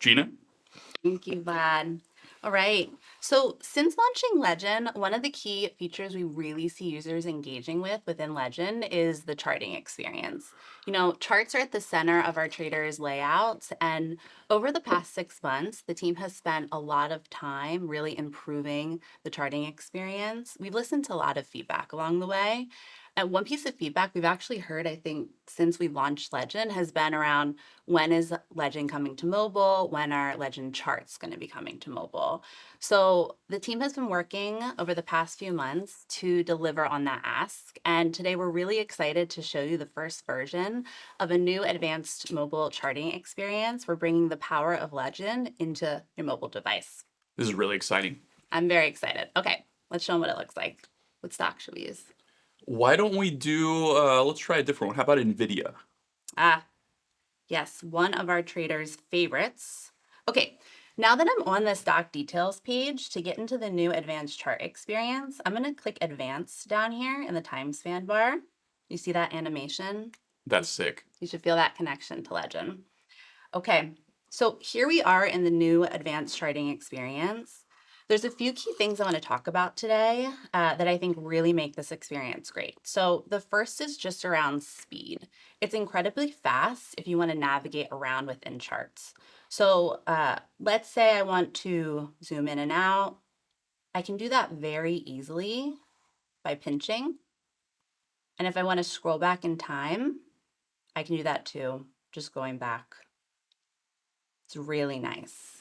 Gina? Thank you, Vlad. All right. So, since launching Legend, one of the key features we really see users engaging with within Legend is the charting experience. Charts are at the center of our traders' layouts, and over the past 6 months, the team has spent a lot of time really improving the charting experience. We've listened to a lot of feedback along the way. And one piece of feedback we've actually heard, I think, since we launched Legend has been around when is Legend coming to mobile? When are Legend charts going to be coming to mobile? So the team has been working over the past few months to deliver on that ask. And today we're really excited to show you the first version of a new advanced mobile charting experience. We're bringing the power of Legend into your mobile device. This is really exciting. I'm very excited. Okay, let's show them what it looks like. What stock should we use? Why don't we do, let's try a different one. How about NVIDIA? Ah, yes, one of our traders' favorites. Okay, now that I'm on the stock details page, to get into the new advanced chart experience, I'm going to click advanced down here in the time span bar. You see that animation? That's sick. You should feel that connection to Legend. Okay, so here we are in the new advanced charting experience. There's a few key things I want to talk about today that I think really make this experience great. So the first is just around speed. It's incredibly fast if you want to navigate around within charts. So let's say I want to zoom in and out. I can do that very easily by pinching. And if I want to scroll back in time, I can do that too, just going back. It's really nice.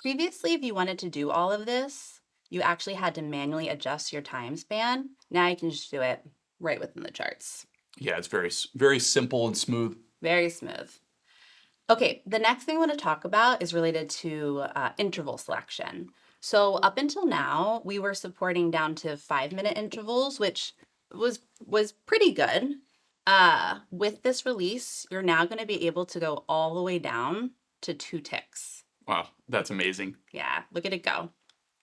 Previously, if you wanted to do all of this, you actually had to manually adjust your time span. Now you can just do it right within the charts. Yeah, it's very simple and smooth. Very smooth. Okay, the next thing I want to talk about is related to interval selection. So up until now, we were supporting down to 5-minute intervals, which was pretty good. With this release, you're now going to be able to go all the way down to 2 ticks. Wow, that's amazing. Yeah, look at it go,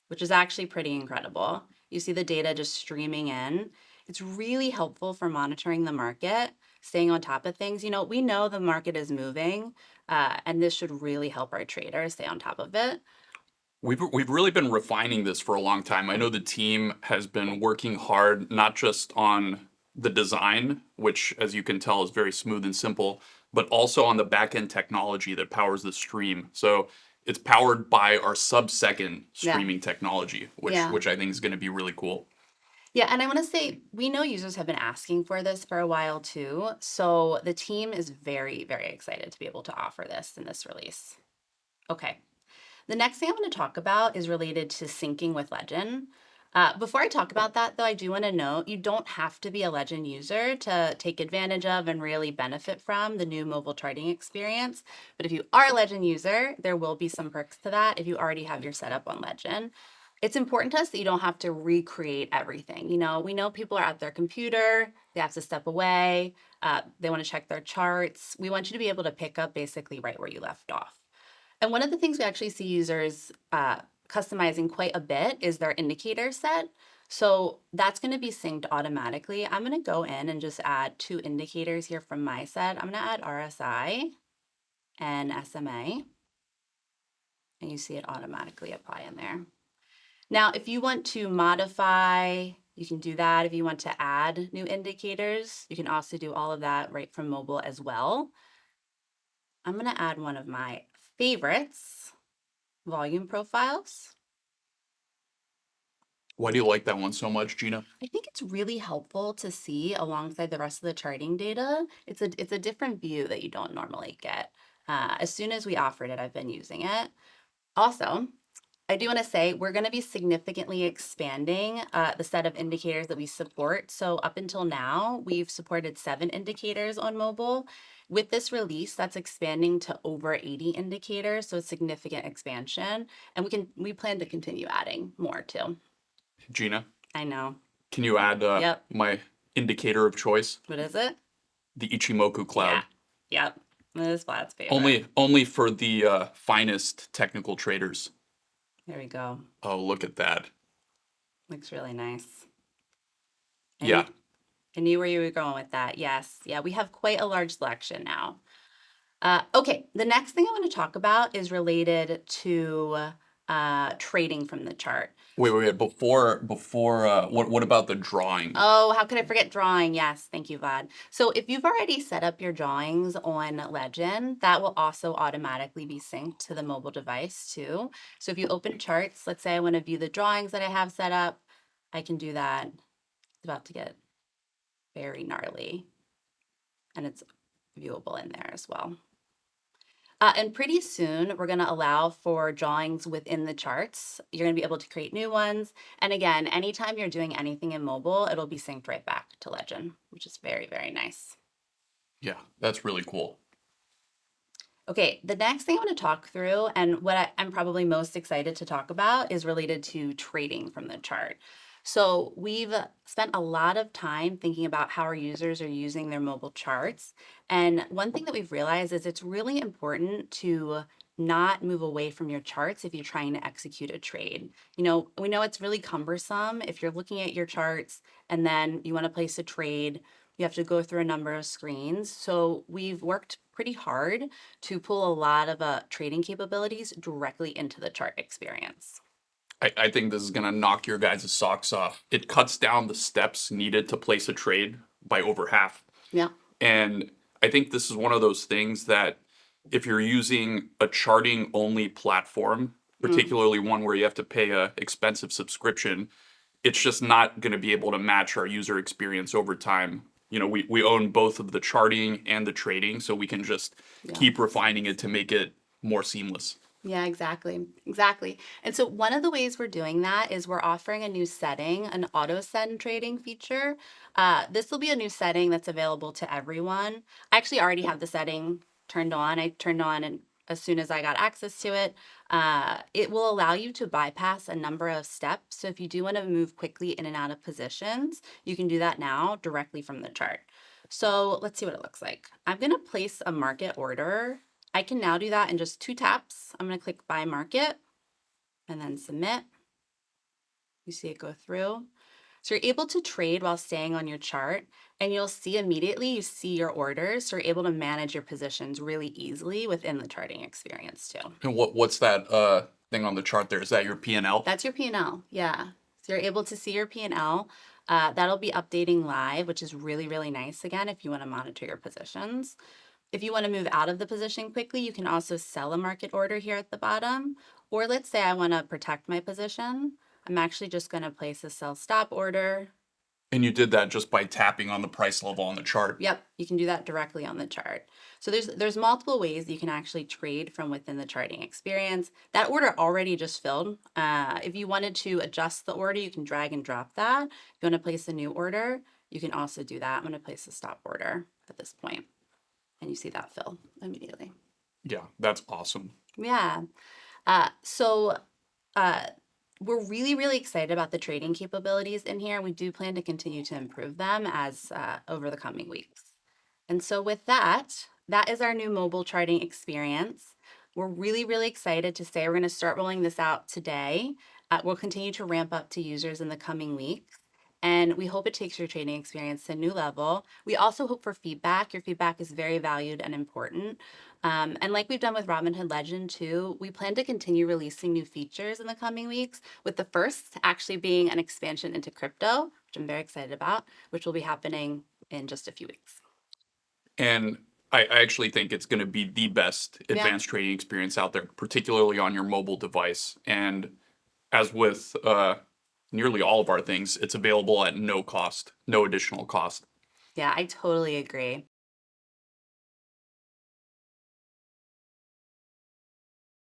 which is actually pretty incredible. You see the data just streaming in. It's really helpful for monitoring the market, staying on top of things. We know the market is moving, and this should really help our traders stay on top of it. We've really been refining this for a long time. I know the team has been working hard, not just on the design, which, as you can tell, is very smooth and simple, but also on the back end technology that powers the stream. So it's powered by our sub-second Yeah, streaming technology, which yeah. which I think is going to be really cool. Yeah, and I want to say we know users have been asking for this for a while too. So the team is very, very excited to be able to offer this in this release. Okay. The next thing I want to talk about is related to syncing with Legend. Before I talk about that, though, I do want to note you don't have to be a Legend user to take advantage of and really benefit from the new mobile charting experience. But if you are a Legend user, there will be some perks to that if you already have your setup on Legend. It's important to us that you don't have to recreate everything. We know people are at their computer, they have to step away, they want to check their charts. We want you to be able to pick up basically right where you left off. And one of the things we actually see users customizing quite a bit is their indicator set. So that's going to be synced automatically. I'm going to go in and just add 2 indicators here from my set. I'm going to add RSI and SMA. And you see it automatically apply in there. Now, if you want to modify, you can do that. If you want to add new indicators, you can also do all of that right from mobile as well. I'm going to add one of my favorites, volume profiles. Why do you like that one so much, Gina? I think it's really helpful to see alongside the rest of the charting data. It's a different view that you don't normally get. As soon as we offered it, I've been using it. Also, I do want to say we're going to be significantly expanding the set of indicators that we support. So up until now, we've supported 7 indicators on mobile. With this release, that's expanding to over 80 indicators, so a significant expansion. And we plan to continue adding more too. Gina, I know. can you add Yep. my indicator of choice? What is it? The Ichimoku Yeah. cloud. Yep. That is Vlad's favorite. Only for the finest technical traders. There we go. Oh, look at that. Looks really nice. Yeah. I knew where you were going with that. Yes. Yeah, we have quite a large selection now. Okay, the next thing I want to talk about is related to trading from the chart. Wait. Before, what about the drawing? Oh, how could I forget drawing? Yes, thank you, Vlad. So if you've already set up your drawings on Legend, that will also automatically be synced to the mobile device too. So if you open charts, let's say I want to view the drawings that I have set up, I can do that. It's about to get very gnarly, and it's viewable in there as well. And pretty soon, we're going to allow for drawings within the charts. You're going to be able to create new ones. And again, anytime you're doing anything in mobile, it'll be synced right back to Legend, which is very, very nice. Yeah, that's really cool. Okay, the next thing I want to talk through, and what I'm probably most excited to talk about, is related to trading from the chart. So we've spent a lot of time thinking about how our users are using their mobile charts. And one thing that we've realized is it's really important to not move away from your charts if you're trying to execute a trade. We know it's really cumbersome if you're looking at your charts and then you want to place a trade. You have to go through a number of screens. So we've worked pretty hard to pull a lot of trading capabilities directly into the chart experience. I think this is going to knock your guys' socks off. It cuts down the steps needed to place a trade by over half. Yeah. And I think this is one of those things that if you're using a charting only platform, particularly one where you have to pay a expensive subscription, it's just not going to be able to match our user experience over time. We own both of the charting and the trading, so we can just Yeah. keep refining it to make it more seamless. Yeah, exactly. Exactly. And so one of the ways we're doing that is we're offering a new setting, an auto send trading feature. This will be a new setting that's available to everyone. I actually already have the setting turned on. I turned on and as soon as I got access to it. It will allow you to bypass a number of steps. So if you do want to move quickly in and out of positions, you can do that now directly from the chart. So let's see what it looks like. I'm going to place a market order. I can now do that in just 2 taps. I'm going to click buy market and then submit. You see it go through. So you're able to trade while staying on your chart, and you'll see immediately you see your orders. So you're able to manage your positions really easily within the charting experience too. And what's that thing on the chart there? Is that your P&L? That's your P&L. Yeah. So you're able to see your P&L. That'll be updating live, which is really, really nice again if you want to monitor your positions. If you want to move out of the position quickly, you can also sell a market order here at the bottom. Or let's say I want to protect my position. I'm actually just going to place a sell stop order. And you did that just by tapping on the price level on the chart. Yep, you can do that directly on the chart. So there's multiple ways you can actually trade from within the charting experience. That order already just filled. If you wanted to adjust the order, you can drag and drop that. If you want to place a new order, you can also do that. I'm going to place a stop order at this point. And you see that fill immediately. Yeah, that's awesome. Yeah. So we're really, really excited about the trading capabilities in here. We do plan to continue to improve them as over the coming weeks. And so with that, that is our new mobile charting experience. We're really, really excited to say we're going to start rolling this out today. We'll continue to ramp up to users in the coming weeks. And we hope it takes your trading experience to a new level. We also hope for feedback. Your feedback is very valued and important. And like we've done with Robinhood Legend too, we plan to continue releasing new features in the coming weeks, with the first actually being an expansion into crypto, which I'm very excited about, which will be happening in just a few weeks. And I actually think it's going to be the best advanced trading experience out there, particularly on your mobile device. And as with nearly all of our things, it's available at no cost, no additional cost. Yeah, I totally agree.